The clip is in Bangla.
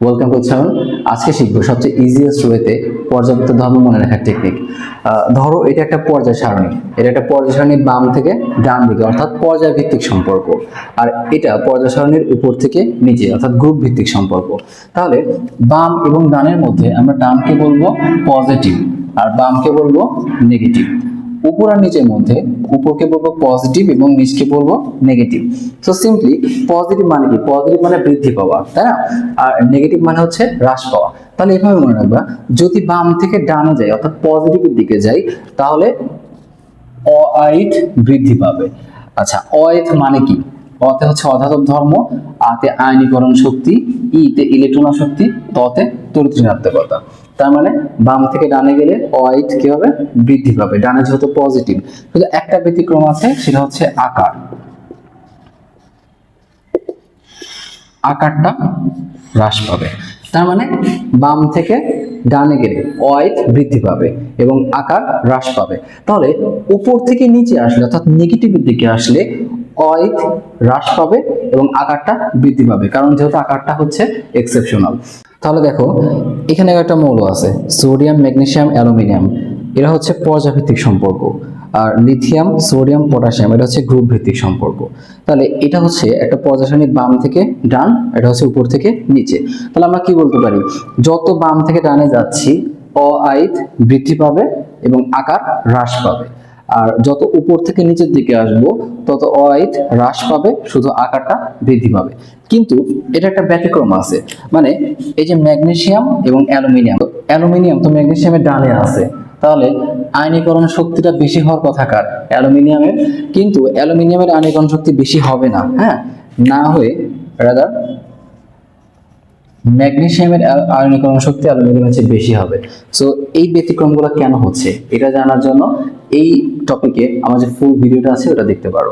Welcome to channel. আজকে শিখবো সবচেয়ে ইজিয়েস্ট ওয়েতে পর্যায়বৃত্ত ধর্ম মনে রাখার টেকনিক। ধরো এটা একটা পর্যায় সারণী, এটা একটা পর্যায় সারণী বাম থেকে ডান দিকে অর্থাৎ পর্যায় ভিত্তিক সম্পর্ক, আর এটা পর্যায় সারণীর উপর থেকে নিচে অর্থাৎ গ্রুপ ভিত্তিক সম্পর্ক। তাহলে বাম এবং ডানের মধ্যে আমরা ডানকে বলবো পজিটিভ আর বামকে বলবো নেগেটিভ। উপর আর নিচের মধ্যে উপরকে বলবো পজিটিভ এবং নিচকে বলবো নেগেটিভ। সো সিম্পলি পজিটিভ মানে কি? পজিটিভ মানে বৃদ্ধি পাওয়া, তাই না? আর নেগেটিভ মানে হচ্ছে হ্রাস পাওয়া। তাহলে এভাবে মনে রাখবা, যদি বাম থেকে ডানে যাই অর্থাৎ পজিটিভের দিকে যাই তাহলে অআইট বৃদ্ধি পাবে। আচ্ছা, অএথ মানে কি? অতে হচ্ছে অধাতব ধর্ম, আতে আয়নীকরণ শক্তি, ইতে ইলেকট্রন শক্তি, ততে তড়িৎ ঋণাত্মকতা। তার মানে বাম থেকে ডানে গেলে অআইট কি হবে? বৃদ্ধি পাবে। ডানে যেহেতু পজিটিভ, শুধু একটা ব্যতিক্রম আছে, সেটা হচ্ছে আকার। আকারটা হ্রাস পাবে। তার মানে বাম থেকে ডানে গেলে অআইট বৃদ্ধি পাবে এবং আকার হ্রাস পাবে। তাহলে উপর থেকে নিচে আসলে অর্থাৎ নেগেটিভের দিকে আসলে অআইট হ্রাস পাবে এবং আকারটা বৃদ্ধি পাবে, কারণ যেহেতু আকারটা হচ্ছে এক্সেপশনাল। তাহলে দেখো, এখানে একটা মৌল আছে সোডিয়াম, ম্যাগনেসিয়াম, অ্যালুমিনিয়াম। এরা হচ্ছে পর্যায়ভিত্তিক সম্পর্ক। আর লিথিয়াম, সোডিয়াম, পটাশিয়াম এটা হচ্ছে গ্রুপ ভিত্তিক সম্পর্ক। তাহলে এটা হচ্ছে একটা পর্যায় সারণীর বাম থেকে ডান, এটা হচ্ছে উপর থেকে নিচে। তাহলে আমরা কি বলতে পারি? যত বাম থেকে ডানে যাচ্ছি অআইট বৃদ্ধি পাবে এবং আকার হ্রাস পাবে, আর যত উপর থেকে নিচের দিকে আসব তত অআইট হ্রাস পাবে, শুধু আকারটা বৃদ্ধি পাবে। কিন্তু এটা একটা ব্যতিক্রম আছে, মানে এই যে ম্যাগনেসিয়াম এবং অ্যালুমিনিয়াম তো ম্যাগনেসিয়ামের ডানে আছে, তাহলে আয়নীকরণ শক্তিটা বেশি হওয়ার কথা কার? অ্যালুমিনিয়ামের। কিন্তু অ্যালুমিনিয়ামের আয়নীকরণ শক্তি বেশি হবে না, হ্যাঁ, না হয়ে রাদার ম্যাগনেসিয়ামের আয়নীকরণ শক্তি অ্যালুমিনিয়ামের চেয়ে বেশি হবে। সো এই ব্যতিক্রমগুলো কেন হচ্ছে এটা জানার জন্য এই টপিকে আমার যে ফুল ভিডিওটা আছে ওটা দেখতে পারো।